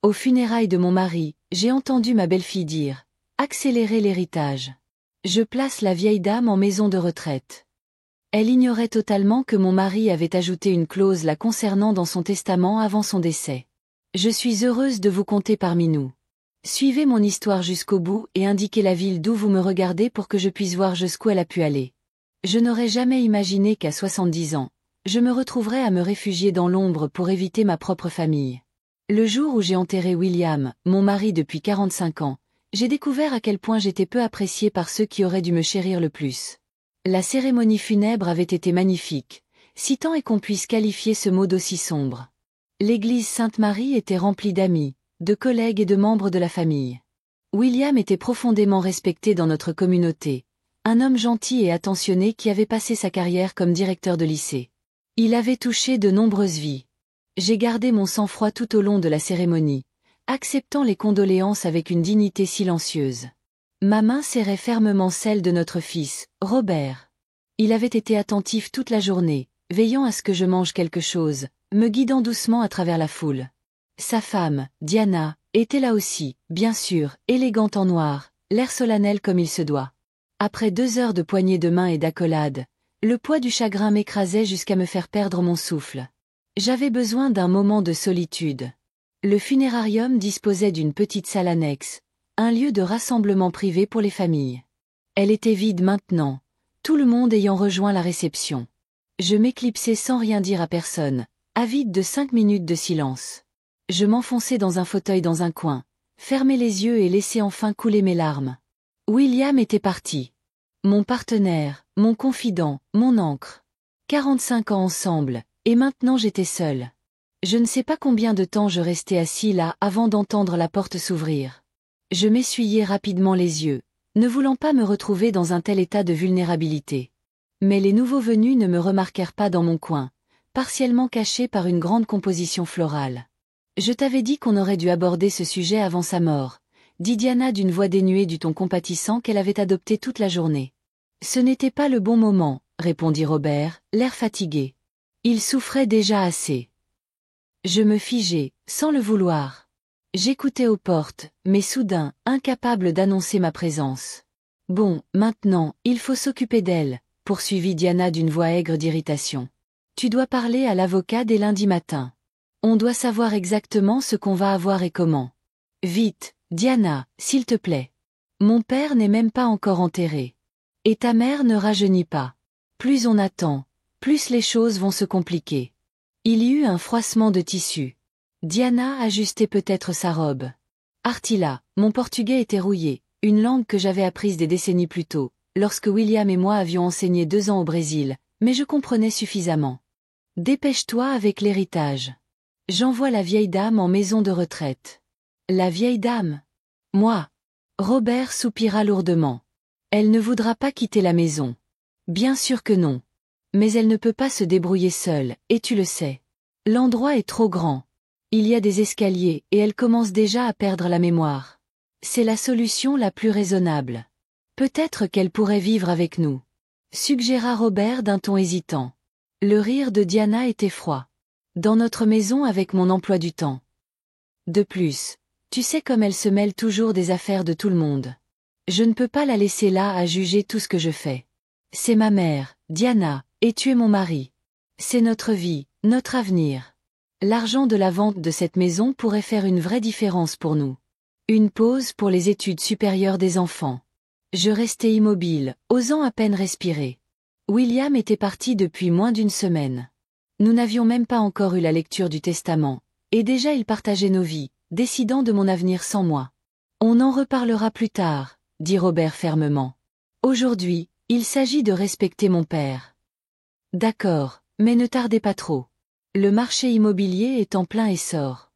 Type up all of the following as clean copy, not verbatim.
Aux funérailles de mon mari, j'ai entendu ma belle-fille dire « Accélérer l'héritage. Je place la vieille dame en maison de retraite. » Elle ignorait totalement que mon mari avait ajouté une clause la concernant dans son testament avant son décès. Je suis heureuse de vous compter parmi nous. Suivez mon histoire jusqu'au bout et indiquez la ville d'où vous me regardez pour que je puisse voir jusqu'où elle a pu aller. Je n'aurais jamais imaginé qu'à 70 ans, je me retrouverais à me réfugier dans l'ombre pour éviter ma propre famille. Le jour où j'ai enterré William, mon mari depuis 45 ans, j'ai découvert à quel point j'étais peu appréciée par ceux qui auraient dû me chérir le plus. La cérémonie funèbre avait été magnifique, si tant est qu'on puisse qualifier ce mot d'aussi sombre. L'église Sainte-Marie était remplie d'amis, de collègues et de membres de la famille. William était profondément respecté dans notre communauté, un homme gentil et attentionné qui avait passé sa carrière comme directeur de lycée. Il avait touché de nombreuses vies. J'ai gardé mon sang-froid tout au long de la cérémonie, acceptant les condoléances avec une dignité silencieuse. Ma main serrait fermement celle de notre fils, Robert. Il avait été attentif toute la journée, veillant à ce que je mange quelque chose, me guidant doucement à travers la foule. Sa femme, Diana, était là aussi, bien sûr, élégante en noir, l'air solennel comme il se doit. Après 2 heures de poignées de main et d'accolades, le poids du chagrin m'écrasait jusqu'à me faire perdre mon souffle. J'avais besoin d'un moment de solitude. Le funérarium disposait d'une petite salle annexe, un lieu de rassemblement privé pour les familles. Elle était vide maintenant, tout le monde ayant rejoint la réception. Je m'éclipsais sans rien dire à personne, avide de 5 minutes de silence. Je m'enfonçais dans un fauteuil dans un coin, fermais les yeux et laissais enfin couler mes larmes. William était parti. Mon partenaire, mon confident, mon ancre. 45 ans ensemble, et maintenant j'étais seule. Je ne sais pas combien de temps je restais assis là avant d'entendre la porte s'ouvrir. Je m'essuyai rapidement les yeux, ne voulant pas me retrouver dans un tel état de vulnérabilité. Mais les nouveaux venus ne me remarquèrent pas dans mon coin, partiellement caché par une grande composition florale. Je t'avais dit qu'on aurait dû aborder ce sujet avant sa mort, dit Diana d'une voix dénuée du ton compatissant qu'elle avait adopté toute la journée. Ce n'était pas le bon moment, répondit Robert, l'air fatigué. Il souffrait déjà assez. Je me figeai, sans le vouloir. J'écoutais aux portes, mais soudain, incapable d'annoncer ma présence. Bon, maintenant, il faut s'occuper d'elle, poursuivit Diana d'une voix aigre d'irritation. Tu dois parler à l'avocat dès lundi matin. On doit savoir exactement ce qu'on va avoir et comment. Vite, Diana, s'il te plaît. Mon père n'est même pas encore enterré. Et ta mère ne rajeunit pas. Plus on attend, plus les choses vont se compliquer. Il y eut un froissement de tissu. Diana ajustait peut-être sa robe. Artila, mon portugais était rouillé, une langue que j'avais apprise des décennies plus tôt, lorsque William et moi avions enseigné 2 ans au Brésil, mais je comprenais suffisamment. Dépêche-toi avec l'héritage. J'envoie la vieille dame en maison de retraite. La vieille dame? Moi. Robert soupira lourdement. Elle ne voudra pas quitter la maison. Bien sûr que non. Mais elle ne peut pas se débrouiller seule, et tu le sais. L'endroit est trop grand. Il y a des escaliers, et elle commence déjà à perdre la mémoire. C'est la solution la plus raisonnable. Peut-être qu'elle pourrait vivre avec nous. Suggéra Robert d'un ton hésitant. Le rire de Diana était froid. Dans notre maison avec mon emploi du temps. De plus, tu sais comme elle se mêle toujours des affaires de tout le monde. Je ne peux pas la laisser là à juger tout ce que je fais. C'est ma mère, Diana, et tu es mon mari. C'est notre vie, notre avenir. L'argent de la vente de cette maison pourrait faire une vraie différence pour nous. Une pause pour les études supérieures des enfants. Je restais immobile, osant à peine respirer. William était parti depuis moins d'1 semaine. Nous n'avions même pas encore eu la lecture du testament, et déjà il partageait nos vies, décidant de mon avenir sans moi. On en reparlera plus tard, dit Robert fermement. Aujourd'hui, il s'agit de respecter mon père. D'accord, mais ne tardez pas trop. Le marché immobilier est en plein essor.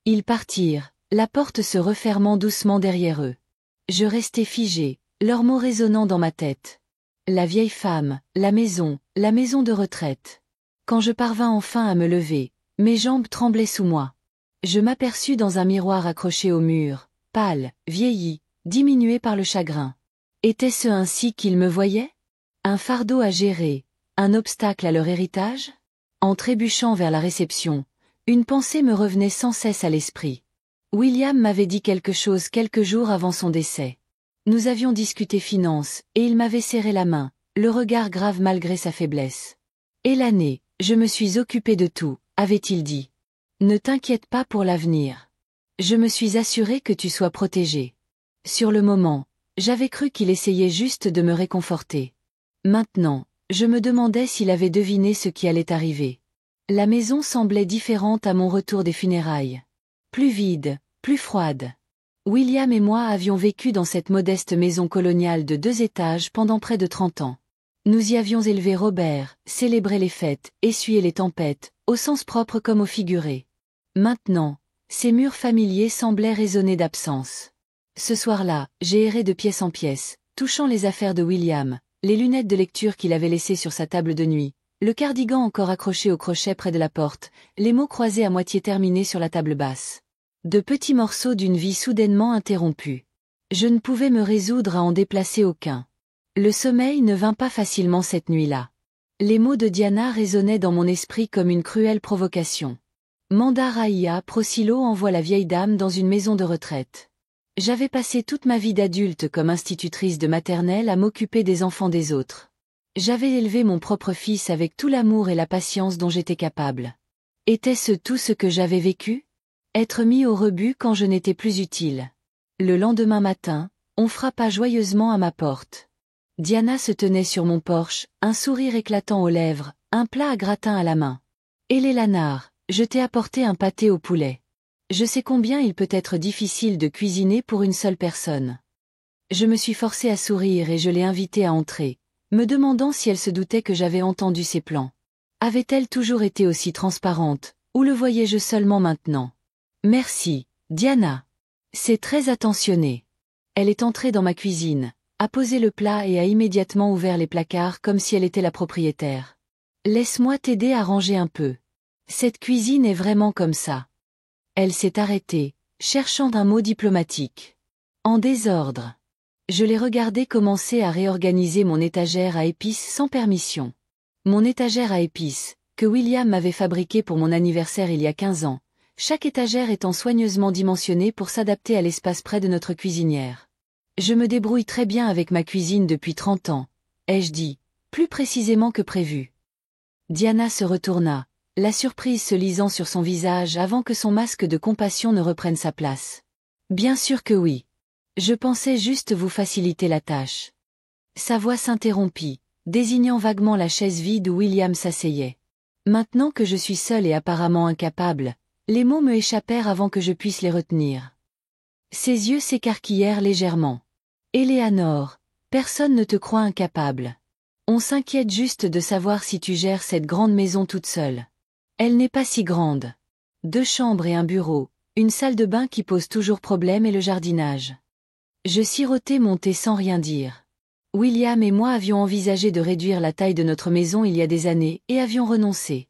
Ils partirent, la porte se refermant doucement derrière eux. Je restais figé, leurs mots résonnant dans ma tête. La vieille femme, la maison de retraite. Quand je parvins enfin à me lever, mes jambes tremblaient sous moi. Je m'aperçus dans un miroir accroché au mur, pâle, vieilli, diminué par le chagrin. Était-ce ainsi qu'ils me voyaient? Un fardeau à gérer, un obstacle à leur héritage? En trébuchant vers la réception, une pensée me revenait sans cesse à l'esprit. William m'avait dit quelque chose quelques jours avant son décès. Nous avions discuté finances, et il m'avait serré la main, le regard grave malgré sa faiblesse. Et l'année, je me suis occupé de tout, avait-il dit. Ne t'inquiète pas pour l'avenir. Je me suis assuré que tu sois protégé. Sur le moment, j'avais cru qu'il essayait juste de me réconforter. Maintenant, je me demandais s'il avait deviné ce qui allait arriver. La maison semblait différente à mon retour des funérailles. Plus vide, plus froide. William et moi avions vécu dans cette modeste maison coloniale de 2 étages pendant près de 30 ans. Nous y avions élevé Robert, célébré les fêtes, essuyé les tempêtes, au sens propre comme au figuré. Maintenant, ces murs familiers semblaient résonner d'absence. Ce soir-là, j'ai erré de pièce en pièce, touchant les affaires de William, les lunettes de lecture qu'il avait laissées sur sa table de nuit, le cardigan encore accroché au crochet près de la porte, les mots croisés à moitié terminés sur la table basse. De petits morceaux d'une vie soudainement interrompue. Je ne pouvais me résoudre à en déplacer aucun. Le sommeil ne vint pas facilement cette nuit-là. Les mots de Diana résonnaient dans mon esprit comme une cruelle provocation. Mandaraïa Procilo envoie la vieille dame dans une maison de retraite. J'avais passé toute ma vie d'adulte comme institutrice de maternelle à m'occuper des enfants des autres. J'avais élevé mon propre fils avec tout l'amour et la patience dont j'étais capable. Était-ce tout ce que j'avais vécu ? Être mis au rebut quand je n'étais plus utile. Le lendemain matin, on frappa joyeusement à ma porte. Diana se tenait sur mon porche, un sourire éclatant aux lèvres, un plat à gratin à la main. Et les lanards, je t'ai apporté un pâté au poulet. Je sais combien il peut être difficile de cuisiner pour une seule personne. Je me suis forcée à sourire et je l'ai invitée à entrer, me demandant si elle se doutait que j'avais entendu ses plans. Avait-elle toujours été aussi transparente, ou le voyais-je seulement maintenant ? Merci, Diana. C'est très attentionné. Elle est entrée dans ma cuisine, a posé le plat et a immédiatement ouvert les placards comme si elle était la propriétaire. Laisse-moi t'aider à ranger un peu. Cette cuisine est vraiment comme ça. Elle s'est arrêtée, cherchant un mot diplomatique. En désordre. Je l'ai regardé commencer à réorganiser mon étagère à épices sans permission. Mon étagère à épices, que William m'avait fabriquée pour mon anniversaire il y a 15 ans. Chaque étagère étant soigneusement dimensionnée pour s'adapter à l'espace près de notre cuisinière. Je me débrouille très bien avec ma cuisine depuis 30 ans, ai-je dit, plus précisément que prévu. Diana se retourna, la surprise se lisant sur son visage avant que son masque de compassion ne reprenne sa place. Bien sûr que oui. Je pensais juste vous faciliter la tâche. Sa voix s'interrompit, désignant vaguement la chaise vide où William s'asseyait. Maintenant que je suis seule et apparemment incapable, les mots me échappèrent avant que je puisse les retenir. Ses yeux s'écarquillèrent légèrement. Éléanore, personne ne te croit incapable. On s'inquiète juste de savoir si tu gères cette grande maison toute seule. Elle n'est pas si grande. 2 chambres et un bureau, une salle de bain qui pose toujours problème et le jardinage. Je sirotai mon thé sans rien dire. William et moi avions envisagé de réduire la taille de notre maison il y a des années et avions renoncé.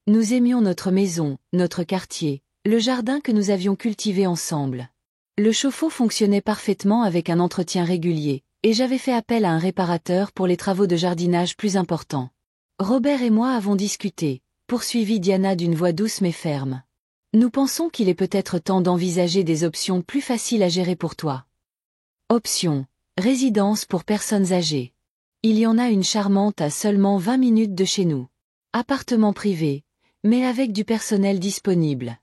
Nous aimions notre maison, notre quartier, le jardin que nous avions cultivé ensemble. Le chauffe-eau fonctionnait parfaitement avec un entretien régulier, et j'avais fait appel à un réparateur pour les travaux de jardinage plus importants. Robert et moi avons discuté, poursuivit Diana d'une voix douce mais ferme. Nous pensons qu'il est peut-être temps d'envisager des options plus faciles à gérer pour toi. Option. Résidence pour personnes âgées. Il y en a une charmante à seulement 20 minutes de chez nous. Appartement privé, mais avec du personnel disponible.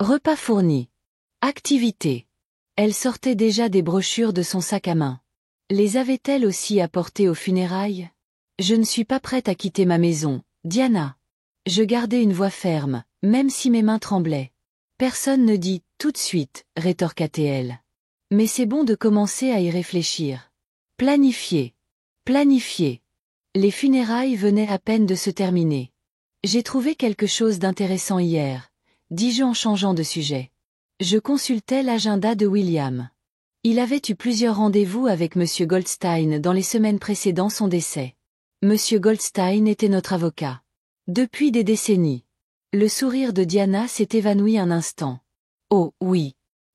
Repas fournis. Activités. Elle sortait déjà des brochures de son sac à main. Les avait-elle aussi apportées aux funérailles ? Je ne suis pas prête à quitter ma maison, Diana. Je gardai une voix ferme, même si mes mains tremblaient. Personne ne dit « tout de suite », rétorqua-t-elle. Mais c'est bon de commencer à y réfléchir. Planifier. Planifier. Les funérailles venaient à peine de se terminer. J'ai trouvé quelque chose d'intéressant hier, dis-je en changeant de sujet. Je consultais l'agenda de William. Il avait eu plusieurs rendez-vous avec M. Goldstein dans les semaines précédant son décès. M. Goldstein était notre avocat. Depuis des décennies. Le sourire de Diana s'est évanoui un instant. Oh, oui.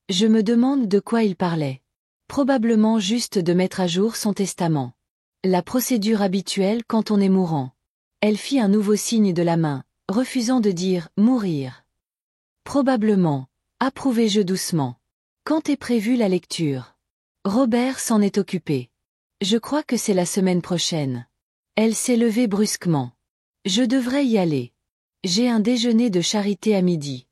Je me demande de quoi il parlait. Probablement juste de mettre à jour son testament. La procédure habituelle quand on est mourant. Elle fit un nouveau signe de la main, refusant de dire « mourir ». Probablement, approuvai-je doucement. Quand est prévue la lecture? Robert s'en est occupé. Je crois que c'est la semaine prochaine. Elle s'est levée brusquement. Je devrais y aller. J'ai un déjeuner de charité à midi.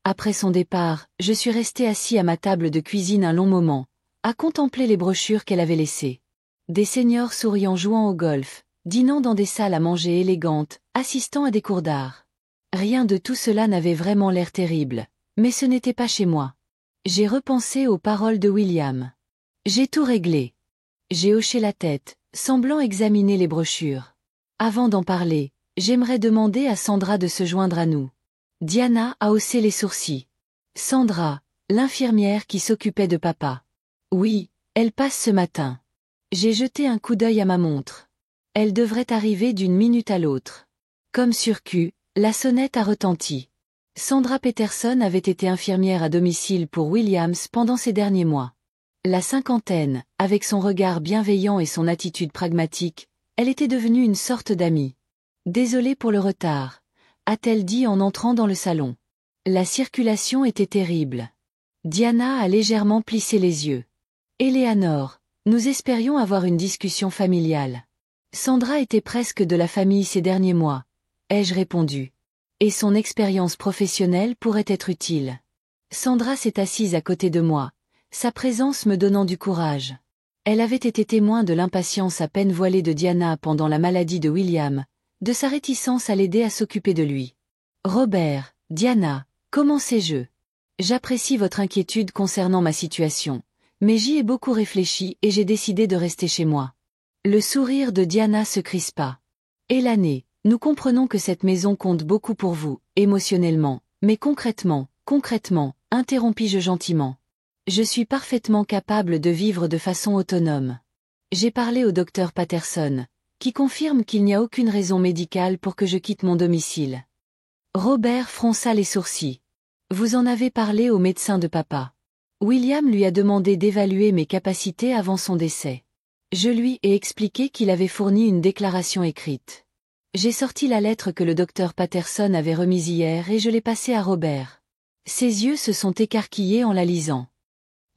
Après son départ, je suis resté assis à ma table de cuisine un long moment, à contempler les brochures qu'elle avait laissées. Des seniors souriant jouant au golf, dînant dans des salles à manger élégantes, assistant à des cours d'art. Rien de tout cela n'avait vraiment l'air terrible, mais ce n'était pas chez moi. J'ai repensé aux paroles de William. J'ai tout réglé. J'ai hoché la tête, semblant examiner les brochures. Avant d'en parler, j'aimerais demander à Sandra de se joindre à nous. Diana a haussé les sourcils. Sandra, l'infirmière qui s'occupait de papa. Oui, elle passe ce matin. J'ai jeté un coup d'œil à ma montre. Elle devrait arriver d'une minute à l'autre. Comme sur cul, la sonnette a retenti. Sandra Peterson avait été infirmière à domicile pour Williams pendant ces derniers mois. La cinquantaine, avec son regard bienveillant et son attitude pragmatique, elle était devenue une sorte d'amie. Désolée pour le retard, a-t-elle dit en entrant dans le salon. La circulation était terrible. Diana a légèrement plissé les yeux. Éléanore, nous espérions avoir une discussion familiale. Sandra était presque de la famille ces derniers mois, ai-je répondu. Et son expérience professionnelle pourrait être utile. Sandra s'est assise à côté de moi, sa présence me donnant du courage. Elle avait été témoin de l'impatience à peine voilée de Diana pendant la maladie de William, de sa réticence à l'aider à s'occuper de lui. Robert, Diana, comment sais-je? J'apprécie votre inquiétude concernant ma situation, mais j'y ai beaucoup réfléchi et j'ai décidé de rester chez moi. Le sourire de Diana se crispa. Élanée, nous comprenons que cette maison compte beaucoup pour vous, émotionnellement, mais concrètement, interrompis-je gentiment. Je suis parfaitement capable de vivre de façon autonome. J'ai parlé au docteur Patterson, qui confirme qu'il n'y a aucune raison médicale pour que je quitte mon domicile. Robert fronça les sourcils. Vous en avez parlé au médecin de papa. William lui a demandé d'évaluer mes capacités avant son décès. Je lui ai expliqué qu'il avait fourni une déclaration écrite. J'ai sorti la lettre que le docteur Patterson avait remise hier et je l'ai passée à Robert. Ses yeux se sont écarquillés en la lisant.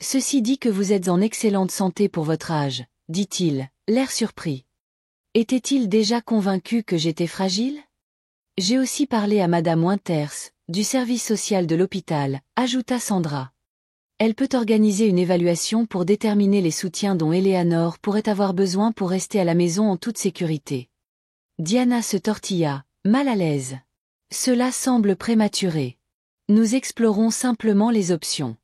Ceci dit que vous êtes en excellente santé pour votre âge, dit-il, l'air surpris. Était-il déjà convaincu que j'étais fragile? J'ai aussi parlé à Madame Winters, du service social de l'hôpital, ajouta Sandra. Elle peut organiser une évaluation pour déterminer les soutiens dont Éléanore pourrait avoir besoin pour rester à la maison en toute sécurité. Diana se tortilla, mal à l'aise. Cela semble prématuré. Nous explorons simplement les options.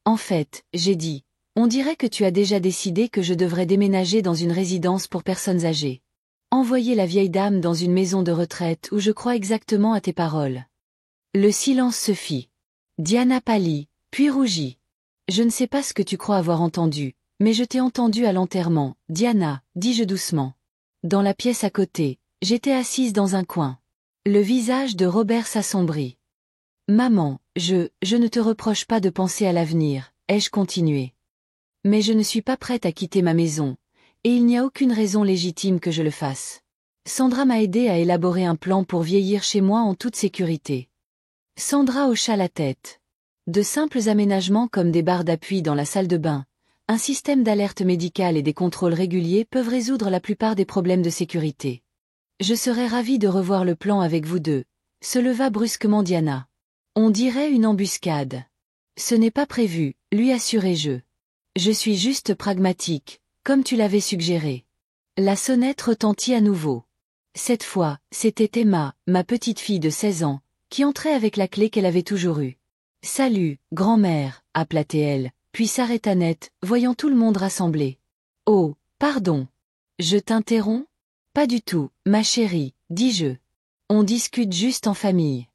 En fait, j'ai dit, on dirait que tu as déjà décidé que je devrais déménager dans une résidence pour personnes âgées. Envoyer la vieille dame dans une maison de retraite où je crois exactement à tes paroles. Le silence se fit. Diana pâlit, puis rougit. Je ne sais pas ce que tu crois avoir entendu, mais je t'ai entendu à l'enterrement, Diana, dis-je doucement. Dans la pièce à côté, j'étais assise dans un coin. Le visage de Robert s'assombrit. Maman, je ne te reproche pas de penser à l'avenir, ai-je continué. Mais je ne suis pas prête à quitter ma maison, et il n'y a aucune raison légitime que je le fasse. Sandra m'a aidé à élaborer un plan pour vieillir chez moi en toute sécurité. Sandra hocha la tête. De simples aménagements comme des barres d'appui dans la salle de bain, un système d'alerte médicale et des contrôles réguliers peuvent résoudre la plupart des problèmes de sécurité. Je serais ravie de revoir le plan avec vous deux, se leva brusquement Diana. On dirait une embuscade. Ce n'est pas prévu, lui assurai-je. Je suis juste pragmatique, comme tu l'avais suggéré. La sonnette retentit à nouveau. Cette fois, c'était Emma, ma petite fille de 16 ans, qui entrait avec la clé qu'elle avait toujours eue. Salut, grand-mère, appela-t-elle, puis s'arrêta net, voyant tout le monde rassemblé. Oh, pardon. Je t'interromps? Pas du tout, ma chérie, dis-je. On discute juste en famille.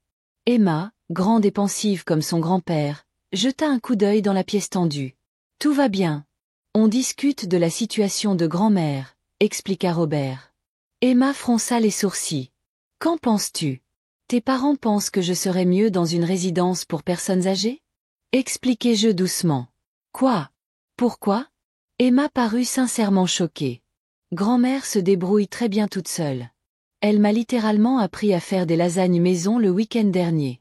Emma, grande et pensive comme son grand-père, jeta un coup d'œil dans la pièce tendue. Tout va bien. On discute de la situation de grand-mère, expliqua Robert. Emma fronça les sourcils. Qu'en penses-tu? Tes parents pensent que je serais mieux dans une résidence pour personnes âgées? Expliquai-je doucement. Quoi? Pourquoi? Emma parut sincèrement choquée. Grand-mère se débrouille très bien toute seule. Elle m'a littéralement appris à faire des lasagnes maison le week-end dernier.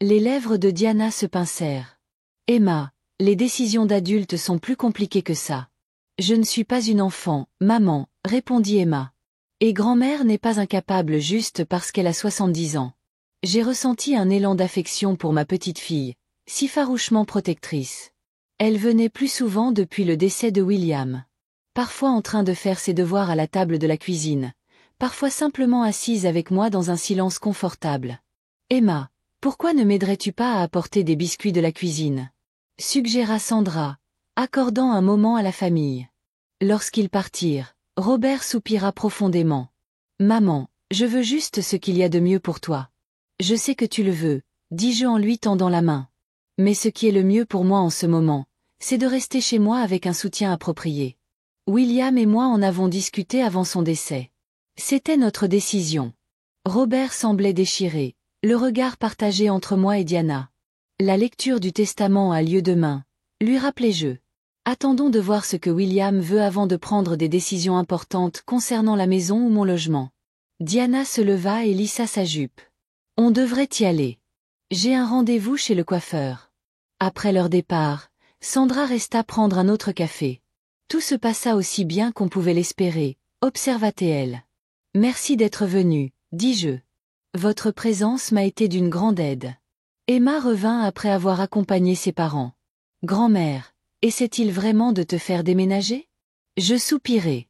Les lèvres de Diana se pincèrent. Emma, Les décisions d'adultes sont plus compliquées que ça. Je ne suis pas une enfant, maman, répondit Emma. Et grand-mère n'est pas incapable juste parce qu'elle a 70 ans. J'ai ressenti un élan d'affection pour ma petite fille, si farouchement protectrice. Elle venait plus souvent depuis le décès de William. Parfois en train de faire ses devoirs à la table de la cuisine, parfois simplement assise avec moi dans un silence confortable. Emma, pourquoi ne m'aiderais-tu pas à apporter des biscuits de la cuisine? Suggéra Sandra, accordant un moment à la famille. Lorsqu'ils partirent, Robert soupira profondément. Maman, je veux juste ce qu'il y a de mieux pour toi. Je sais que tu le veux, dis-je en lui tendant la main. Mais ce qui est le mieux pour moi en ce moment, c'est de rester chez moi avec un soutien approprié. William et moi en avons discuté avant son décès. C'était notre décision. Robert semblait déchiré, le regard partagé entre moi et Diana. La lecture du testament a lieu demain, lui rappelai-je. Attendons de voir ce que William veut avant de prendre des décisions importantes concernant la maison ou mon logement. Diana se leva et lissa sa jupe. On devrait y aller. J'ai un rendez-vous chez le coiffeur. Après leur départ, Sandra resta prendre un autre café. Tout se passa aussi bien qu'on pouvait l'espérer, observa-t-elle. Merci d'être venu, dis-je. Votre présence m'a été d'une grande aide. Emma revint après avoir accompagné ses parents. Grand-mère, essaie-t-il vraiment de te faire déménager? Je soupirai.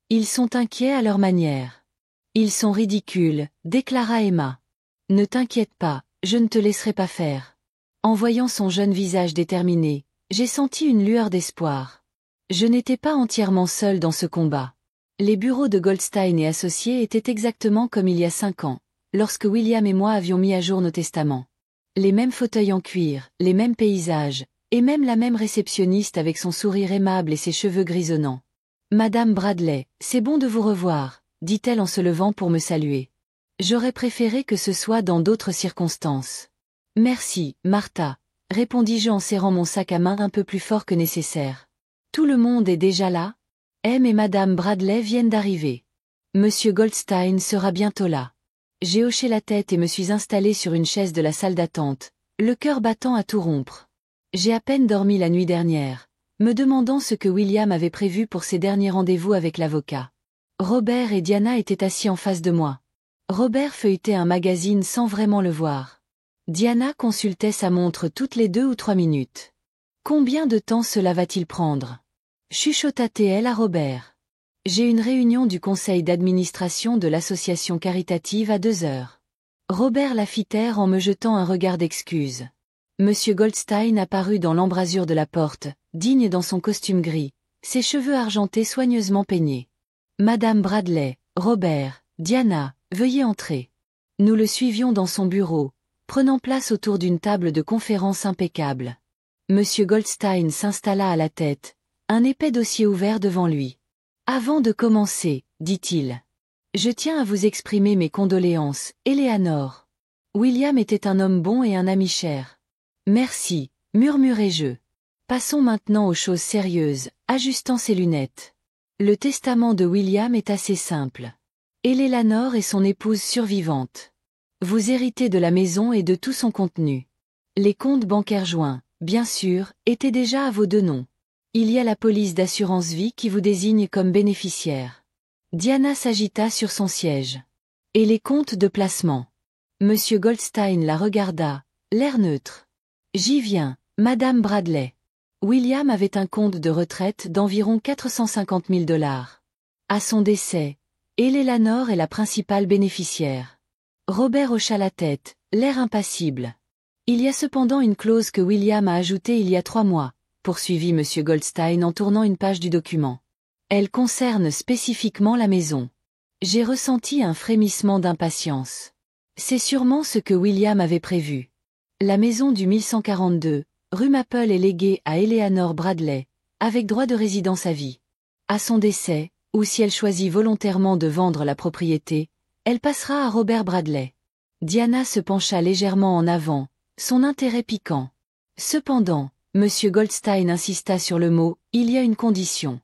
Ils sont inquiets à leur manière. Ils sont ridicules, déclara Emma. Ne t'inquiète pas, je ne te laisserai pas faire. En voyant son jeune visage déterminé, j'ai senti une lueur d'espoir. Je n'étais pas entièrement seule dans ce combat. Les bureaux de Goldstein et Associés étaient exactement comme il y a 5 ans, lorsque William et moi avions mis à jour nos testaments. Les mêmes fauteuils en cuir, les mêmes paysages, et même la même réceptionniste avec son sourire aimable et ses cheveux grisonnants. Madame Bradley, c'est bon de vous revoir, dit-elle en se levant pour me saluer. J'aurais préféré que ce soit dans d'autres circonstances. Merci, Martha, répondis-je en serrant mon sac à main un peu plus fort que nécessaire. Tout le monde est déjà là? M et Madame Bradley viennent d'arriver. Monsieur Goldstein sera bientôt là. J'ai hoché la tête et me suis installée sur une chaise de la salle d'attente, le cœur battant à tout rompre. J'ai à peine dormi la nuit dernière, me demandant ce que William avait prévu pour ses derniers rendez-vous avec l'avocat. Robert et Diana étaient assis en face de moi. Robert feuilletait un magazine sans vraiment le voir. Diana consultait sa montre toutes les 2 ou 3 minutes. Combien de temps cela va-t-il prendre? Chuchota-t-elle à Robert. J'ai une réunion du conseil d'administration de l'association caritative à 2 heures. Robert la fit taire en me jetant un regard d'excuse. Monsieur Goldstein apparut dans l'embrasure de la porte, digne dans son costume gris, ses cheveux argentés soigneusement peignés. Madame Bradley, Robert, Diana, veuillez entrer. Nous le suivions dans son bureau, prenant place autour d'une table de conférence impeccable. Monsieur Goldstein s'installa à la tête, un épais dossier ouvert devant lui. Avant de commencer, dit-il. Je tiens à vous exprimer mes condoléances, Eleanor. William était un homme bon et un ami cher. Merci, murmurai-je. Passons maintenant aux choses sérieuses, ajustant ses lunettes. Le testament de William est assez simple. Eleanor est son épouse survivante. Vous héritez de la maison et de tout son contenu. Les comptes bancaires joints, bien sûr, étaient déjà à vos 2 noms. Il y a la police d'assurance vie qui vous désigne comme bénéficiaire. Diana s'agita sur son siège. Et les comptes de placement? Monsieur Goldstein la regarda, l'air neutre. J'y viens, Madame Bradley. William avait un compte de retraite d'environ 450 000 $. À son décès, Eleanor est la principale bénéficiaire. Robert hocha la tête, l'air impassible. Il y a cependant une clause que William a ajoutée il y a 3 mois, poursuivit Monsieur Goldstein en tournant une page du document. Elle concerne spécifiquement la maison. J'ai ressenti un frémissement d'impatience. C'est sûrement ce que William avait prévu. La maison du 1142, rue Maple est léguée à Eleanor Bradley, avec droit de résidence à vie. À son décès, ou si elle choisit volontairement de vendre la propriété, elle passera à Robert Bradley. Diana se pencha légèrement en avant, son intérêt piquant. Cependant, Monsieur Goldstein insista sur le mot « il y a une condition ».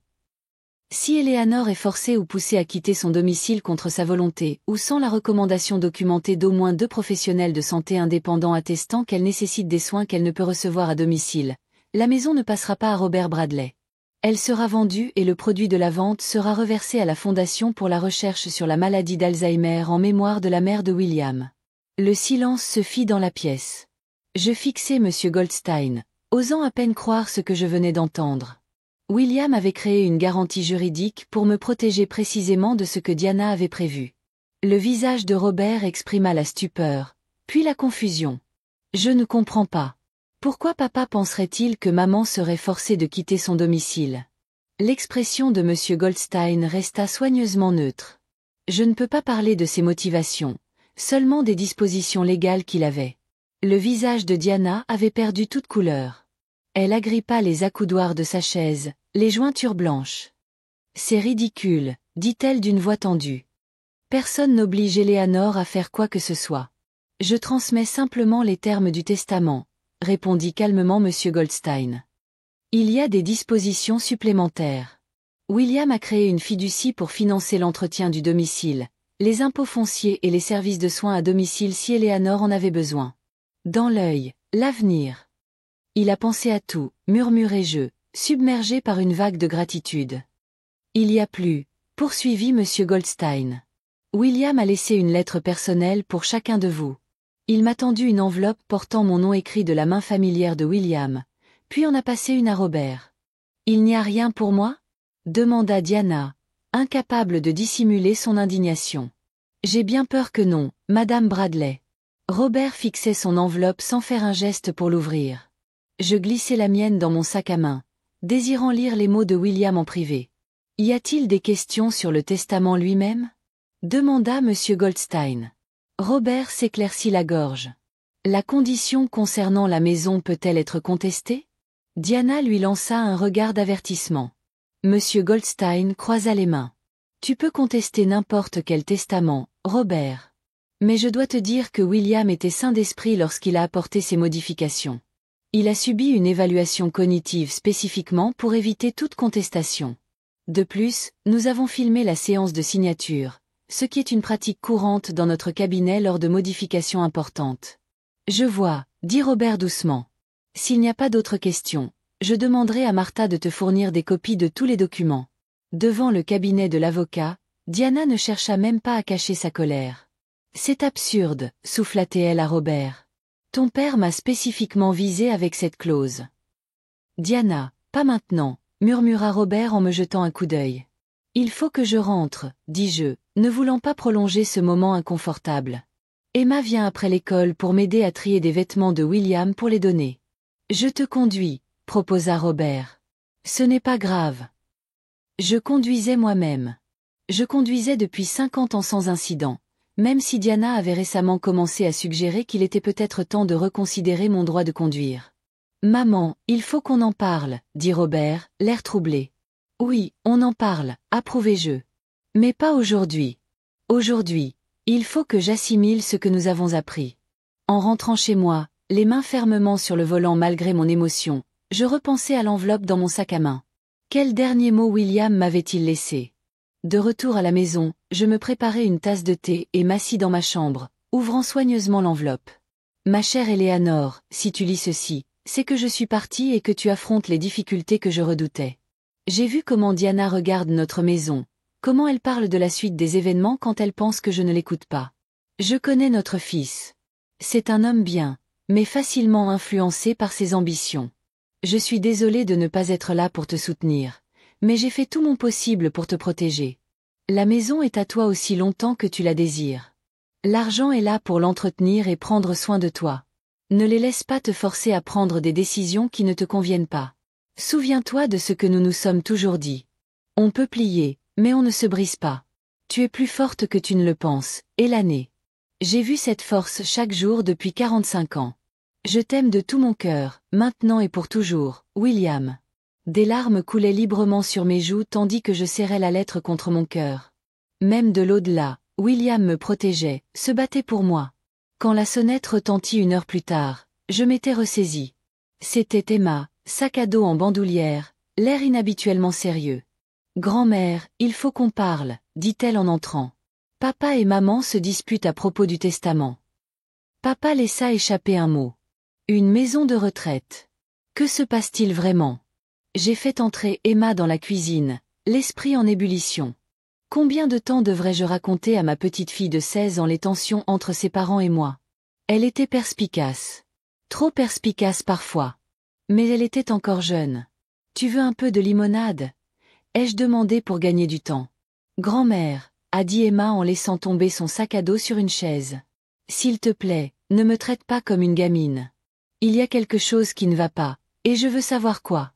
Si Eleanor est forcée ou poussée à quitter son domicile contre sa volonté ou sans la recommandation documentée d'au moins 2 professionnels de santé indépendants attestant qu'elle nécessite des soins qu'elle ne peut recevoir à domicile, la maison ne passera pas à Robert Bradley. Elle sera vendue et le produit de la vente sera reversé à la Fondation pour la recherche sur la maladie d'Alzheimer en mémoire de la mère de William. Le silence se fit dans la pièce. Je fixai M. Goldstein, osant à peine croire ce que je venais d'entendre. William avait créé une garantie juridique pour me protéger précisément de ce que Diana avait prévu. Le visage de Robert exprima la stupeur, puis la confusion. Je ne comprends pas. Pourquoi papa penserait-il que maman serait forcée de quitter son domicile? L'expression de M. Goldstein resta soigneusement neutre. Je ne peux pas parler de ses motivations, seulement des dispositions légales qu'il avait. Le visage de Diana avait perdu toute couleur. Elle agrippa les accoudoirs de sa chaise, les jointures blanches. C'est ridicule, dit-elle d'une voix tendue. Personne n'oblige Eleanor à faire quoi que ce soit. Je transmets simplement les termes du testament, répondit calmement M. Goldstein. Il y a des dispositions supplémentaires. William a créé une fiducie pour financer l'entretien du domicile, les impôts fonciers et les services de soins à domicile si Eleanor en avait besoin. Dans l'œil, l'avenir. Il a pensé à tout, murmurai-je, submergé par une vague de gratitude. Il y a plus, poursuivit M. Goldstein. William a laissé une lettre personnelle pour chacun de vous. Il m'a tendu une enveloppe portant mon nom écrit de la main familière de William, puis en a passé une à Robert. Il n'y a rien pour moi? Demanda Diana, incapable de dissimuler son indignation. J'ai bien peur que non, Madame Bradley. Robert fixait son enveloppe sans faire un geste pour l'ouvrir. Je glissai la mienne dans mon sac à main, désirant lire les mots de William en privé. Y a-t-il des questions sur le testament lui-même? Demanda M. Goldstein. Robert s'éclaircit la gorge. La condition concernant la maison peut-elle être contestée? Diana lui lança un regard d'avertissement. M. Goldstein croisa les mains. Tu peux contester n'importe quel testament, Robert. Mais je dois te dire que William était sain d'esprit lorsqu'il a apporté ces modifications. Il a subi une évaluation cognitive spécifiquement pour éviter toute contestation. De plus, nous avons filmé la séance de signature, ce qui est une pratique courante dans notre cabinet lors de modifications importantes. Je vois, dit Robert doucement. S'il n'y a pas d'autres questions, je demanderai à Martha de te fournir des copies de tous les documents. Devant le cabinet de l'avocat, Diana ne chercha même pas à cacher sa colère. C'est absurde, souffla-t-elle à Robert. Ton père m'a spécifiquement visé avec cette clause. Diana, pas maintenant, murmura Robert en me jetant un coup d'œil. Il faut que je rentre, dis-je, ne voulant pas prolonger ce moment inconfortable. Emma vient après l'école pour m'aider à trier des vêtements de William pour les donner. Je te conduis, proposa Robert. Ce n'est pas grave. Je conduisais moi-même. Je conduisais depuis 50 ans sans incident. Même si Diana avait récemment commencé à suggérer qu'il était peut-être temps de reconsidérer mon droit de conduire. Maman, il faut qu'on en parle, dit Robert, l'air troublé. Oui, on en parle, approuvai-je. Mais pas aujourd'hui. Aujourd'hui, il faut que j'assimile ce que nous avons appris. En rentrant chez moi, les mains fermement sur le volant malgré mon émotion, je repensai à l'enveloppe dans mon sac à main. Quel dernier mot William m'avait-il laissé? De retour à la maison, je me préparai une tasse de thé et m'assis dans ma chambre, ouvrant soigneusement l'enveloppe. Ma chère Eleanor, si tu lis ceci, c'est que je suis partie et que tu affrontes les difficultés que je redoutais. J'ai vu comment Diana regarde notre maison, comment elle parle de la suite des événements quand elle pense que je ne l'écoute pas. Je connais notre fils. C'est un homme bien, mais facilement influencé par ses ambitions. Je suis désolée de ne pas être là pour te soutenir, mais j'ai fait tout mon possible pour te protéger. La maison est à toi aussi longtemps que tu la désires. L'argent est là pour l'entretenir et prendre soin de toi. Ne les laisse pas te forcer à prendre des décisions qui ne te conviennent pas. Souviens-toi de ce que nous nous sommes toujours dit. On peut plier, mais on ne se brise pas. Tu es plus forte que tu ne le penses, Elané. J'ai vu cette force chaque jour depuis 45 ans. Je t'aime de tout mon cœur, maintenant et pour toujours, William. Des larmes coulaient librement sur mes joues tandis que je serrais la lettre contre mon cœur. Même de l'au-delà, William me protégeait, se battait pour moi. Quand la sonnette retentit 1 heure plus tard, je m'étais ressaisie. C'était Emma, sac à dos en bandoulière, l'air inhabituellement sérieux. Grand-mère, il faut qu'on parle, dit-elle en entrant. Papa et maman se disputent à propos du testament. Papa laissa échapper un mot. Une maison de retraite. Que se passe-t-il vraiment? J'ai fait entrer Emma dans la cuisine, l'esprit en ébullition. Combien de temps devrais-je raconter à ma petite fille de 16 ans les tensions entre ses parents et moi? Elle était perspicace. Trop perspicace parfois. Mais elle était encore jeune. Tu veux un peu de limonade? Ai-je demandé pour gagner du temps. Grand-mère, a dit Emma en laissant tomber son sac à dos sur une chaise. S'il te plaît, ne me traite pas comme une gamine. Il y a quelque chose qui ne va pas, et je veux savoir quoi.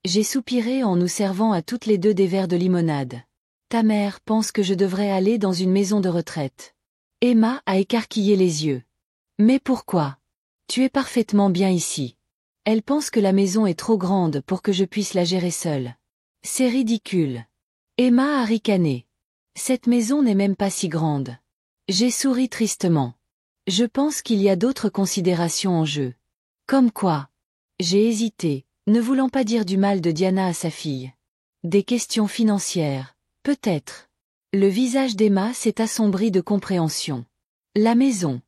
J'ai soupiré en nous servant à toutes les deux des verres de limonade. Ta mère pense que je devrais aller dans une maison de retraite. Emma a écarquillé les yeux. Mais pourquoi? Tu es parfaitement bien ici. Elle pense que la maison est trop grande pour que je puisse la gérer seule. C'est ridicule. Emma a ricané. Cette maison n'est même pas si grande. J'ai souri tristement. Je pense qu'il y a d'autres considérations en jeu. Comme quoi? J'ai hésité, ne voulant pas dire du mal de Diana à sa fille. Des questions financières, peut-être. Le visage d'Emma s'est assombri de compréhension. La maison.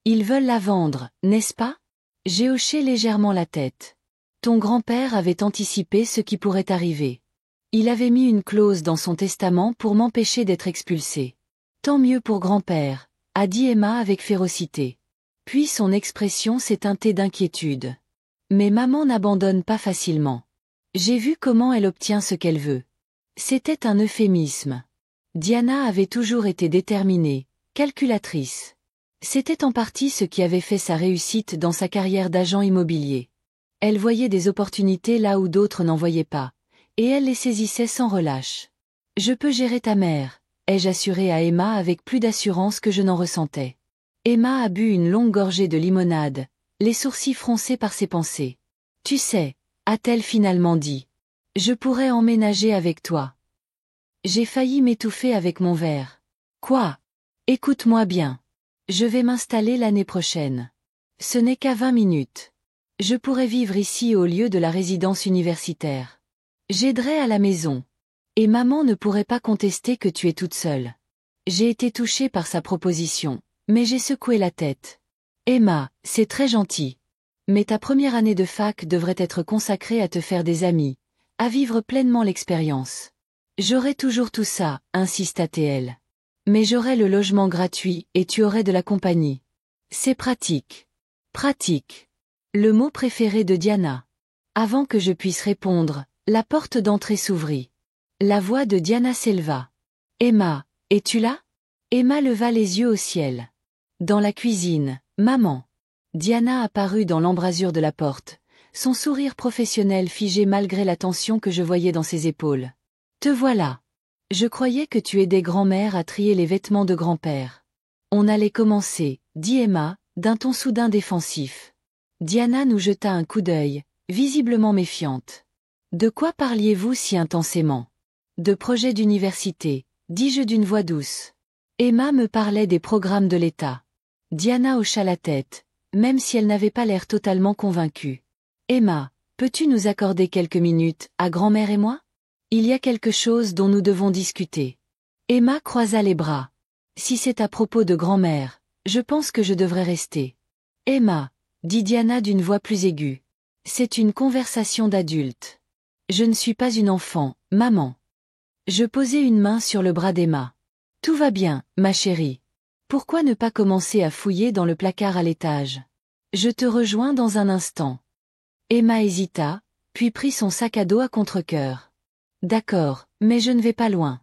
Ils veulent la vendre, n'est-ce pas? J'ai hoché légèrement la tête. Ton grand-père avait anticipé ce qui pourrait arriver. Il avait mis une clause dans son testament pour m'empêcher d'être expulsé. Tant mieux pour grand-père, a dit Emma avec férocité. Puis son expression s'est teintée d'inquiétude. Mais maman n'abandonne pas facilement. J'ai vu comment elle obtient ce qu'elle veut. C'était un euphémisme. Diana avait toujours été déterminée, calculatrice. C'était en partie ce qui avait fait sa réussite dans sa carrière d'agent immobilier. Elle voyait des opportunités là où d'autres n'en voyaient pas, et elle les saisissait sans relâche. Je peux gérer ta mère, ai-je assuré à Emma avec plus d'assurance que je n'en ressentais. Emma a bu une longue gorgée de limonade, les sourcils froncés par ses pensées. Tu sais, a-t-elle finalement dit. Je pourrais emménager avec toi. J'ai failli m'étouffer avec mon verre. Quoi? Écoute-moi bien. Je vais m'installer l'année prochaine. Ce n'est qu'à 20 minutes. Je pourrais vivre ici au lieu de la résidence universitaire. J'aiderai à la maison. Et maman ne pourrait pas contester que tu es toute seule. J'ai été touchée par sa proposition, mais j'ai secoué la tête. Emma, c'est très gentil. Mais ta première année de fac devrait être consacrée à te faire des amis, à vivre pleinement l'expérience. J'aurai toujours tout ça, insista-t-elle. Mais j'aurai le logement gratuit et tu aurais de la compagnie. C'est pratique. Pratique. Le mot préféré de Diana. Avant que je puisse répondre, la porte d'entrée s'ouvrit. La voix de Diana s'éleva. Emma, es-tu là? Emma leva les yeux au ciel. Dans la cuisine, maman. Diana apparut dans l'embrasure de la porte, son sourire professionnel figé malgré la tension que je voyais dans ses épaules. Te voilà. Je croyais que tu aidais grand-mère à trier les vêtements de grand-père. On allait commencer, dit Emma, d'un ton soudain défensif. Diana nous jeta un coup d'œil, visiblement méfiante. De quoi parliez-vous si intensément? De projets d'université, dis-je d'une voix douce. Emma me parlait des programmes de l'État. Diana hocha la tête, même si elle n'avait pas l'air totalement convaincue. Emma, peux-tu nous accorder quelques minutes, à grand-mère et moi? Il y a quelque chose dont nous devons discuter. Emma croisa les bras. Si c'est à propos de grand-mère, je pense que je devrais rester. Emma, dit Diana d'une voix plus aiguë. C'est une conversation d'adulte. Je ne suis pas une enfant, maman. Je posai une main sur le bras d'Emma. Tout va bien, ma chérie. Pourquoi ne pas commencer à fouiller dans le placard à l'étage? Je te rejoins dans un instant. Emma hésita, puis prit son sac à dos à contre-cœur. D'accord, mais je ne vais pas loin.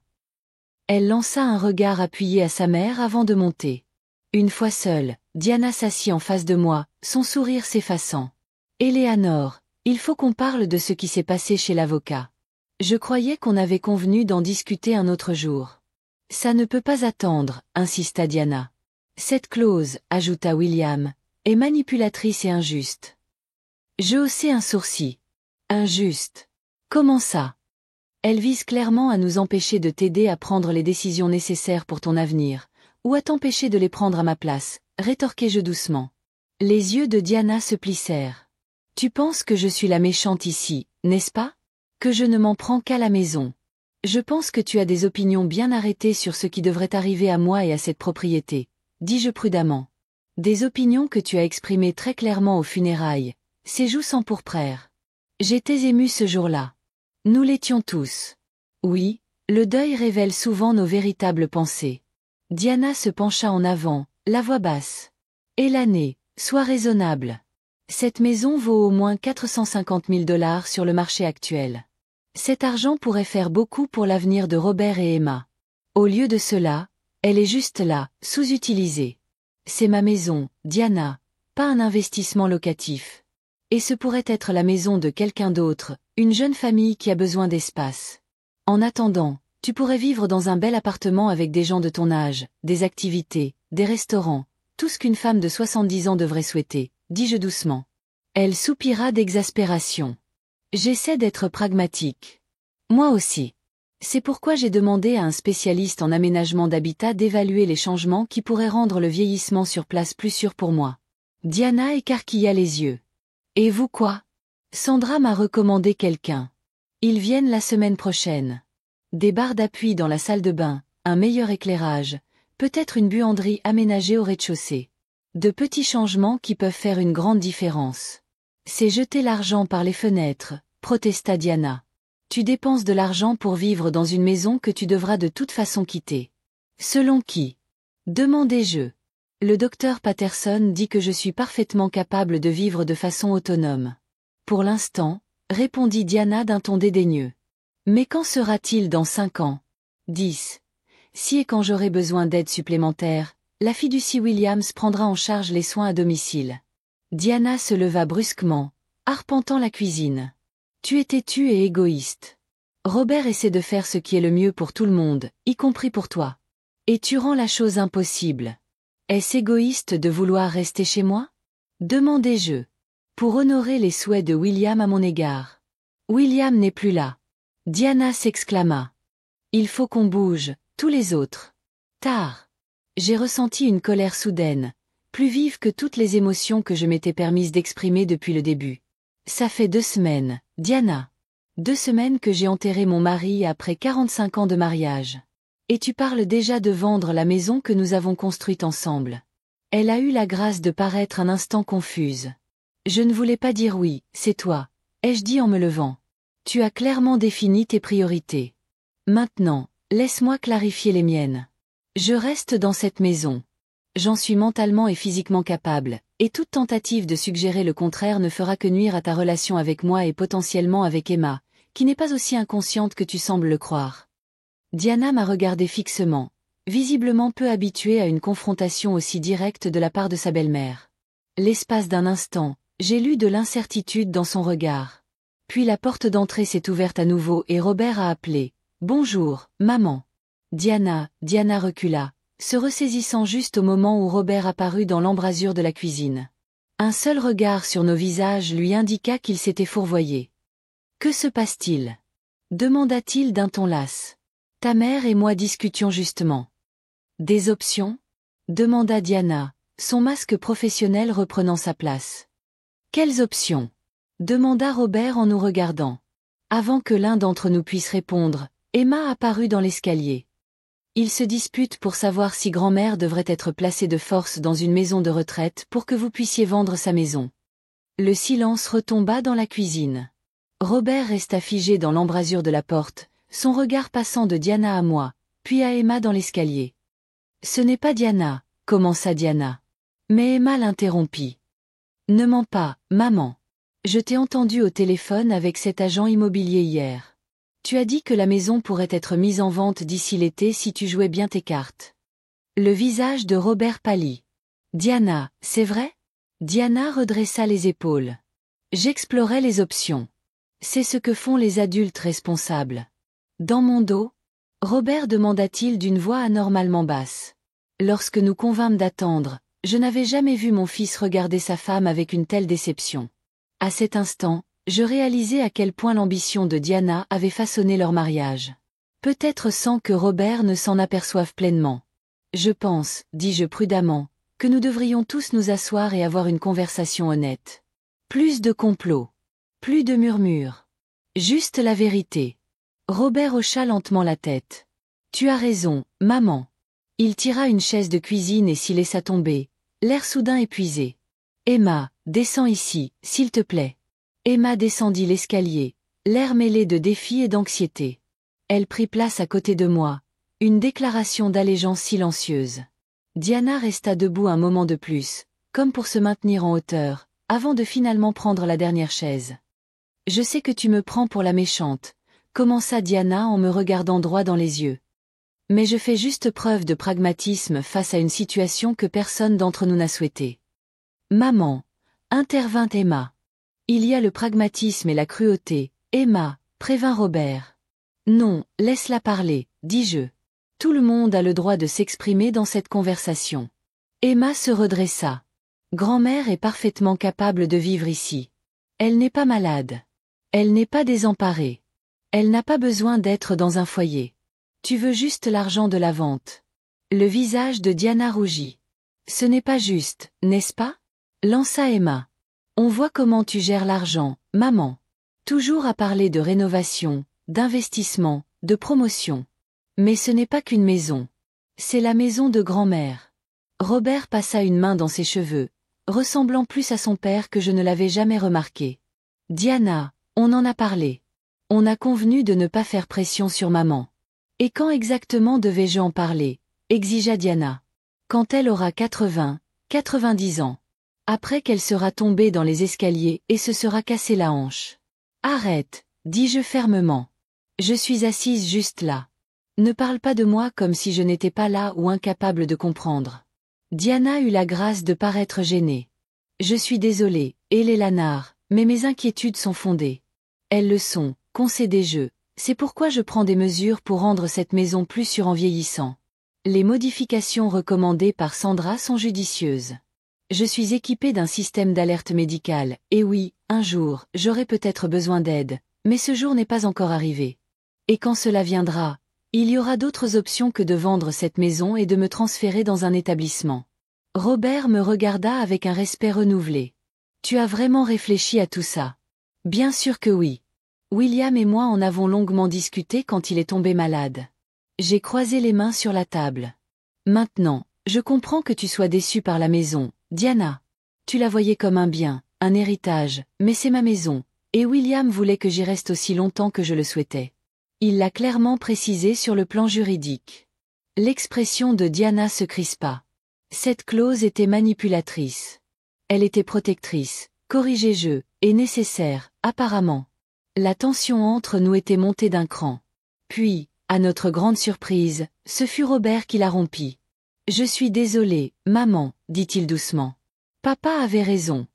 Elle lança un regard appuyé à sa mère avant de monter. Une fois seule, Diana s'assit en face de moi, son sourire s'effaçant. Éléanore, il faut qu'on parle de ce qui s'est passé chez l'avocat. Je croyais qu'on avait convenu d'en discuter un autre jour. Ça ne peut pas attendre, insista Diana. Cette clause, ajouta William, est manipulatrice et injuste. Je haussai un sourcil. Injuste. Comment ça? Elle vise clairement à nous empêcher de t'aider à prendre les décisions nécessaires pour ton avenir, ou à t'empêcher de les prendre à ma place, rétorquai-je doucement. Les yeux de Diana se plissèrent. Tu penses que je suis la méchante ici, n'est-ce pas? Que je ne m'en prends qu'à la maison. Je pense que tu as des opinions bien arrêtées sur ce qui devrait arriver à moi et à cette propriété, dis-je prudemment. Des opinions que tu as exprimées très clairement aux funérailles, Ses joues s'empourprèrent. J'étais émue ce jour-là. Nous l'étions tous. Oui, le deuil révèle souvent nos véritables pensées. Diana se pencha en avant, la voix basse. Et l'année, sois raisonnable. Cette maison vaut au moins 450 000 $ sur le marché actuel. Cet argent pourrait faire beaucoup pour l'avenir de Robert et Emma. Au lieu de cela, elle est juste là, sous-utilisée. C'est ma maison, Diana, pas un investissement locatif. Et ce pourrait être la maison de quelqu'un d'autre, une jeune famille qui a besoin d'espace. En attendant, tu pourrais vivre dans un bel appartement avec des gens de ton âge, des activités, des restaurants, tout ce qu'une femme de 70 ans devrait souhaiter, dis-je doucement. Elle soupira d'exaspération. J'essaie d'être pragmatique. Moi aussi. C'est pourquoi j'ai demandé à un spécialiste en aménagement d'habitat d'évaluer les changements qui pourraient rendre le vieillissement sur place plus sûr pour moi. Diana écarquilla les yeux. Et vous quoi? Sandra m'a recommandé quelqu'un. Ils viennent la semaine prochaine. Des barres d'appui dans la salle de bain, un meilleur éclairage, peut-être une buanderie aménagée au rez-de-chaussée. De petits changements qui peuvent faire une grande différence. C'est jeter l'argent par les fenêtres, protesta Diana. Tu dépenses de l'argent pour vivre dans une maison que tu devras de toute façon quitter. Selon qui? Demandai-je. Le docteur Patterson dit que je suis parfaitement capable de vivre de façon autonome. Pour l'instant, répondit Diana d'un ton dédaigneux. Mais quand sera-t-il dans 5 ans? 10. Si et quand j'aurai besoin d'aide supplémentaire, la fiducie Williams prendra en charge les soins à domicile. Diana se leva brusquement, arpentant la cuisine. Tu es têtue et égoïste. Robert essaie de faire ce qui est le mieux pour tout le monde, y compris pour toi. Et tu rends la chose impossible. Est-ce égoïste de vouloir rester chez moi? Demandai-je. Pour honorer les souhaits de William à mon égard. William n'est plus là. Diana s'exclama. Il faut qu'on bouge, tous les autres. Tard. J'ai ressenti une colère soudaine, plus vive que toutes les émotions que je m'étais permise d'exprimer depuis le début. Ça fait 2 semaines, Diana. 2 semaines que j'ai enterré mon mari après 45 ans de mariage. Et tu parles déjà de vendre la maison que nous avons construite ensemble. Elle a eu la grâce de paraître un instant confuse. Je ne voulais pas dire oui, c'est toi, ai-je dit en me levant. Tu as clairement défini tes priorités. Maintenant, laisse-moi clarifier les miennes. Je reste dans cette maison. J'en suis mentalement et physiquement capable, et toute tentative de suggérer le contraire ne fera que nuire à ta relation avec moi et potentiellement avec Emma, qui n'est pas aussi inconsciente que tu sembles le croire. Diana m'a regardé fixement, visiblement peu habituée à une confrontation aussi directe de la part de sa belle-mère. L'espace d'un instant, j'ai lu de l'incertitude dans son regard. Puis la porte d'entrée s'est ouverte à nouveau et Robert a appelé « Bonjour, maman ». Diana recula, se ressaisissant juste au moment où Robert apparut dans l'embrasure de la cuisine. Un seul regard sur nos visages lui indiqua qu'il s'était fourvoyé. « Que se passe-t-il » demanda-t-il d'un ton las. « Ta mère et moi discutions justement. »« Des options » demanda Diana, son masque professionnel reprenant sa place. « Quelles options » demanda Robert en nous regardant. Avant que l'un d'entre nous puisse répondre, Emma apparut dans l'escalier. Ils se disputent pour savoir si grand-mère devrait être placée de force dans une maison de retraite pour que vous puissiez vendre sa maison. Le silence retomba dans la cuisine. Robert resta figé dans l'embrasure de la porte, son regard passant de Diana à moi, puis à Emma dans l'escalier. « Ce n'est pas Diana », commença Diana. Mais Emma l'interrompit. « Ne mens pas, maman. Je t'ai entendu au téléphone avec cet agent immobilier hier. Tu as dit que la maison pourrait être mise en vente d'ici l'été si tu jouais bien tes cartes. » Le visage de Robert pâlit. « Diana, c'est vrai ?» Diana redressa les épaules. J'explorais les options. C'est ce que font les adultes responsables. Dans mon dos? Robert demanda-t-il d'une voix anormalement basse. Lorsque nous convînmes d'attendre, je n'avais jamais vu mon fils regarder sa femme avec une telle déception. À cet instant, je réalisais à quel point l'ambition de Diana avait façonné leur mariage. Peut-être sans que Robert ne s'en aperçoive pleinement. Je pense, dis-je prudemment, que nous devrions tous nous asseoir et avoir une conversation honnête. Plus de complots. Plus de murmures. Juste la vérité. Robert hocha lentement la tête. Tu as raison, maman. Il tira une chaise de cuisine et s'y laissa tomber, l'air soudain épuisé. Emma, descends ici, s'il te plaît. Emma descendit l'escalier, l'air mêlé de défi et d'anxiété. Elle prit place à côté de moi, une déclaration d'allégeance silencieuse. Diana resta debout un moment de plus, comme pour se maintenir en hauteur, avant de finalement prendre la dernière chaise. « Je sais que tu me prends pour la méchante », commença Diana en me regardant droit dans les yeux. « Mais je fais juste preuve de pragmatisme face à une situation que personne d'entre nous n'a souhaitée. »« Maman », intervint Emma. « Il y a le pragmatisme et la cruauté, Emma, prévint Robert. »« Non, laisse-la parler, dis-je. Tout le monde a le droit de s'exprimer dans cette conversation. » Emma se redressa. « Grand-mère est parfaitement capable de vivre ici. Elle n'est pas malade. Elle n'est pas désemparée. Elle n'a pas besoin d'être dans un foyer. Tu veux juste l'argent de la vente. » Le visage de Diana rougit. « Ce n'est pas juste, n'est-ce pas ?» lança Emma. « On voit comment tu gères l'argent, maman. Toujours à parler de rénovation, d'investissement, de promotion. Mais ce n'est pas qu'une maison. C'est la maison de grand-mère. » Robert passa une main dans ses cheveux, ressemblant plus à son père que je ne l'avais jamais remarqué. « Diana, on en a parlé. On a convenu de ne pas faire pression sur maman. »« Et quand exactement devais-je en parler ?» exigea Diana. « Quand elle aura 90 ans. Après qu'elle sera tombée dans les escaliers et se sera cassé la hanche. »« Arrête, dis-je fermement. Je suis assise juste là. Ne parle pas de moi comme si je n'étais pas là ou incapable de comprendre. » Diana eut la grâce de paraître gênée. « Je suis désolée, Hélé Lanard, mais mes inquiétudes sont fondées. » « Elles le sont, concédai-je, c'est pourquoi je prends des mesures pour rendre cette maison plus sûre en vieillissant. Les modifications recommandées par Sandra sont judicieuses. Je suis équipée d'un système d'alerte médicale, et oui, un jour, j'aurai peut-être besoin d'aide, mais ce jour n'est pas encore arrivé. Et quand cela viendra, il y aura d'autres options que de vendre cette maison et de me transférer dans un établissement. » Robert me regarda avec un respect renouvelé. « Tu as vraiment réfléchi à tout ça? » « Bien sûr que oui. William et moi en avons longuement discuté quand il est tombé malade. J'ai croisé les mains sur la table. Maintenant, je comprends que tu sois déçue par la maison, Diana. Tu la voyais comme un bien, un héritage, mais c'est ma maison, et William voulait que j'y reste aussi longtemps que je le souhaitais. Il l'a clairement précisé sur le plan juridique. » L'expression de Diana se crispa. Cette clause était manipulatrice. Elle était protectrice, corrigeai-je, et nécessaire, apparemment. La tension entre nous était montée d'un cran. Puis, à notre grande surprise, ce fut Robert qui la rompit. « Je suis désolé, maman, dit-il doucement. Papa avait raison.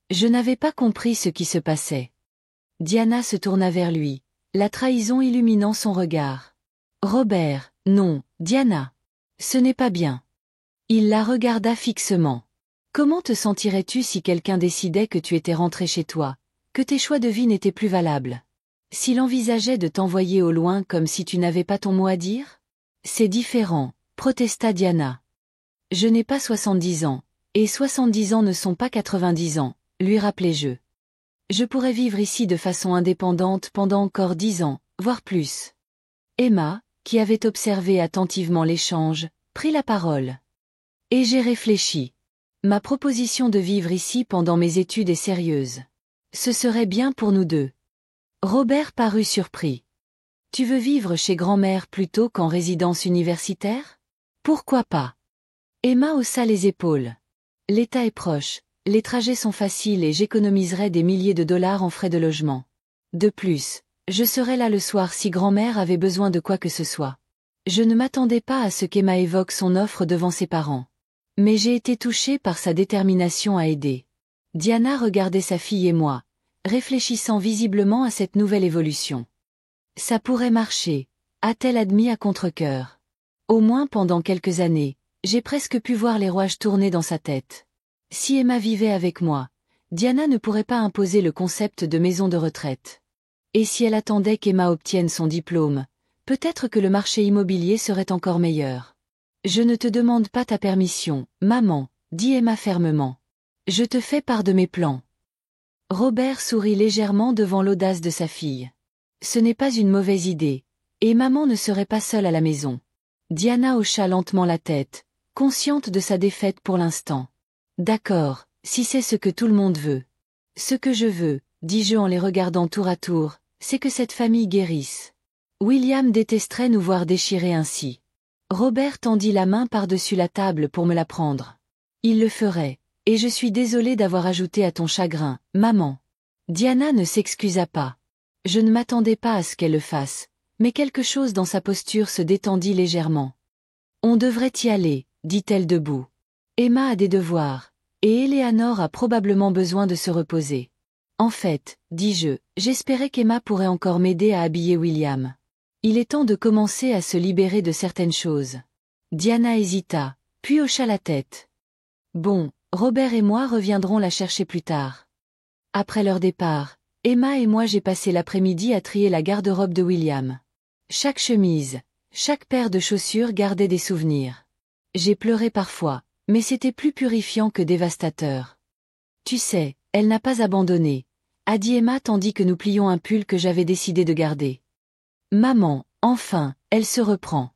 Je n'avais pas compris ce qui se passait. » Diana se tourna vers lui, la trahison illuminant son regard. « Robert, non, Diana. Ce n'est pas bien. » Il la regarda fixement. « Comment te sentirais-tu si quelqu'un décidait que tu étais rentré chez toi, que tes choix de vie n'étaient plus valables? S'il envisageait de t'envoyer au loin comme si tu n'avais pas ton mot à dire? C'est différent, protesta Diana. Je n'ai pas 70 ans, et 70 ans ne sont pas 90 ans, lui rappelai-je. Je pourrais vivre ici de façon indépendante pendant encore 10 ans, voire plus. » Emma, qui avait observé attentivement l'échange, prit la parole. « Et j'ai réfléchi. Ma proposition de vivre ici pendant mes études est sérieuse. Ce serait bien pour nous deux. » Robert parut surpris. « Tu veux vivre chez grand-mère plutôt qu'en résidence universitaire? Pourquoi pas? » Emma haussa les épaules. « L'état est proche, les trajets sont faciles et j'économiserai des milliers de dollars en frais de logement. De plus, je serai là le soir si grand-mère avait besoin de quoi que ce soit. » Je ne m'attendais pas à ce qu'Emma évoque son offre devant ses parents. Mais j'ai été touchée par sa détermination à aider. Diana regardait sa fille et moi, réfléchissant visiblement à cette nouvelle évolution. Ça pourrait marcher, a-t-elle admis à contre-cœur. Au moins pendant quelques années, j'ai presque pu voir les rouages tourner dans sa tête. Si Emma vivait avec moi, Diana ne pourrait pas imposer le concept de maison de retraite. Et si elle attendait qu'Emma obtienne son diplôme, peut-être que le marché immobilier serait encore meilleur. Je ne te demande pas ta permission, maman, dit Emma fermement. Je te fais part de mes plans. Robert sourit légèrement devant l'audace de sa fille. Ce n'est pas une mauvaise idée, et maman ne serait pas seule à la maison. Diana hocha lentement la tête, consciente de sa défaite pour l'instant. D'accord, Si c'est ce que tout le monde veut. Ce que je veux, dis-je en les regardant tour à tour, c'est que cette famille guérisse. William détesterait nous voir déchirés ainsi. Robert tendit la main par-dessus la table pour me la prendre. Il le ferait, et je suis désolée d'avoir ajouté à ton chagrin, maman. Diana ne s'excusa pas. Je ne m'attendais pas à ce qu'elle le fasse, mais quelque chose dans sa posture se détendit légèrement. On devrait y aller, dit-elle debout. Emma a des devoirs, et Eleanor a probablement besoin de se reposer. En fait, dis-je, j'espérais qu'Emma pourrait encore m'aider à habiller William. Il est temps de commencer à se libérer de certaines choses. Diana hésita, puis hocha la tête. Bon, Robert et moi reviendrons la chercher plus tard. Après leur départ, Emma et moi j'ai passé l'après-midi à trier la garde-robe de William. Chaque chemise, chaque paire de chaussures gardait des souvenirs. J'ai pleuré parfois, mais c'était plus purifiant que dévastateur. Tu sais, elle n'a pas abandonné, a dit Emma tandis que nous plions un pull que j'avais décidé de garder. Maman, enfin, elle se reprend.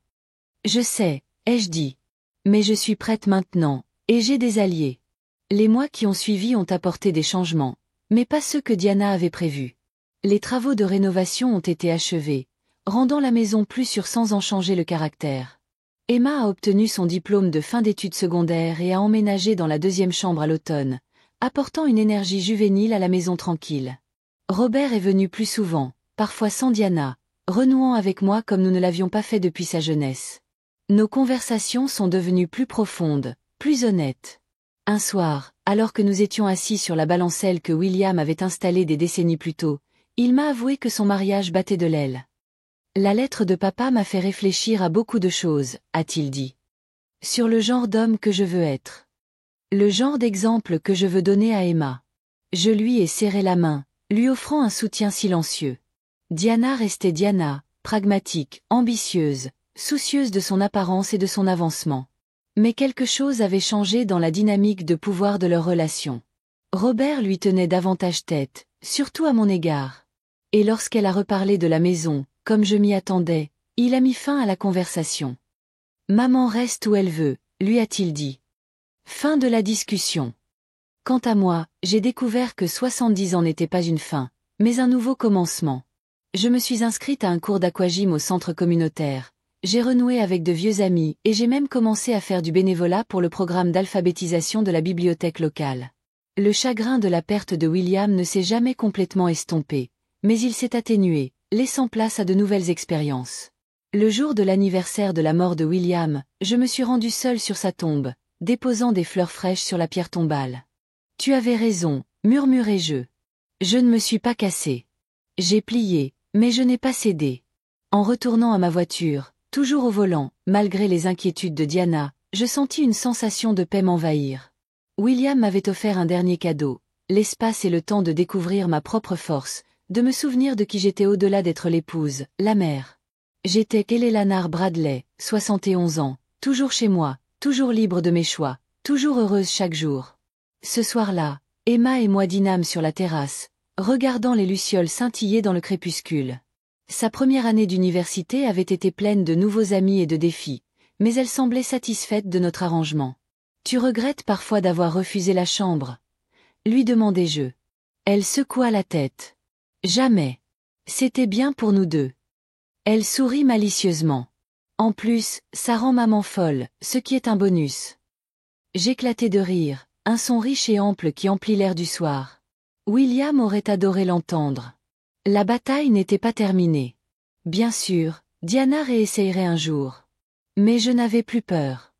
Je sais, ai-je dit. Mais je suis prête maintenant, et j'ai des alliés. Les mois qui ont suivi ont apporté des changements, mais pas ceux que Diana avait prévus. Les travaux de rénovation ont été achevés, rendant la maison plus sûre sans en changer le caractère. Emma a obtenu son diplôme de fin d'études secondaires et a emménagé dans la deuxième chambre à l'automne, apportant une énergie juvénile à la maison tranquille. Robert est venu plus souvent, parfois sans Diana, renouant avec moi comme nous ne l'avions pas fait depuis sa jeunesse. Nos conversations sont devenues plus profondes, plus honnêtes. Un soir, alors que nous étions assis sur la balancelle que William avait installée des décennies plus tôt, il m'a avoué que son mariage battait de l'aile. La lettre de papa m'a fait réfléchir à beaucoup de choses, a-t-il dit. Sur le genre d'homme que je veux être. Le genre d'exemple que je veux donner à Emma. Je lui ai serré la main, lui offrant un soutien silencieux. Diana restait Diana, pragmatique, ambitieuse, soucieuse de son apparence et de son avancement. Mais quelque chose avait changé dans la dynamique de pouvoir de leur relation. Robert lui tenait davantage tête, surtout à mon égard. Et lorsqu'elle a reparlé de la maison, comme je m'y attendais, il a mis fin à la conversation. Maman reste où elle veut, lui a-t-il dit. Fin de la discussion. Quant à moi, j'ai découvert que 70 ans n'était pas une fin, mais un nouveau commencement. Je me suis inscrite à un cours d'aquagym au centre communautaire. J'ai renoué avec de vieux amis et j'ai même commencé à faire du bénévolat pour le programme d'alphabétisation de la bibliothèque locale. Le chagrin de la perte de William ne s'est jamais complètement estompé, mais il s'est atténué, laissant place à de nouvelles expériences. Le jour de l'anniversaire de la mort de William, je me suis rendue seule sur sa tombe, déposant des fleurs fraîches sur la pierre tombale. Tu avais raison, murmurai-je. Je ne me suis pas cassée. J'ai plié, mais je n'ai pas cédé. En retournant à ma voiture, toujours au volant, malgré les inquiétudes de Diana, je sentis une sensation de paix m'envahir. William m'avait offert un dernier cadeau, l'espace et le temps de découvrir ma propre force, de me souvenir de qui j'étais au-delà d'être l'épouse, la mère. J'étais Eleanor Bradley, 71 ans, toujours chez moi, toujours libre de mes choix, toujours heureuse chaque jour. Ce soir-là, Emma et moi dînâmes sur la terrasse, regardant les lucioles scintiller dans le crépuscule. Sa première année d'université avait été pleine de nouveaux amis et de défis, mais elle semblait satisfaite de notre arrangement. « Tu regrettes parfois d'avoir refusé la chambre ?» lui demandai-je. Elle secoua la tête. « Jamais. C'était bien pour nous deux. » Elle sourit malicieusement. « En plus, ça rend maman folle, ce qui est un bonus. » J'éclatai de rire, un son riche et ample qui emplit l'air du soir. William aurait adoré l'entendre. La bataille n'était pas terminée. Bien sûr, Diana réessayerait un jour. Mais je n'avais plus peur.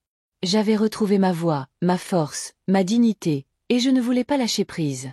J'avais retrouvé ma voix, ma force, ma dignité, et je ne voulais pas lâcher prise.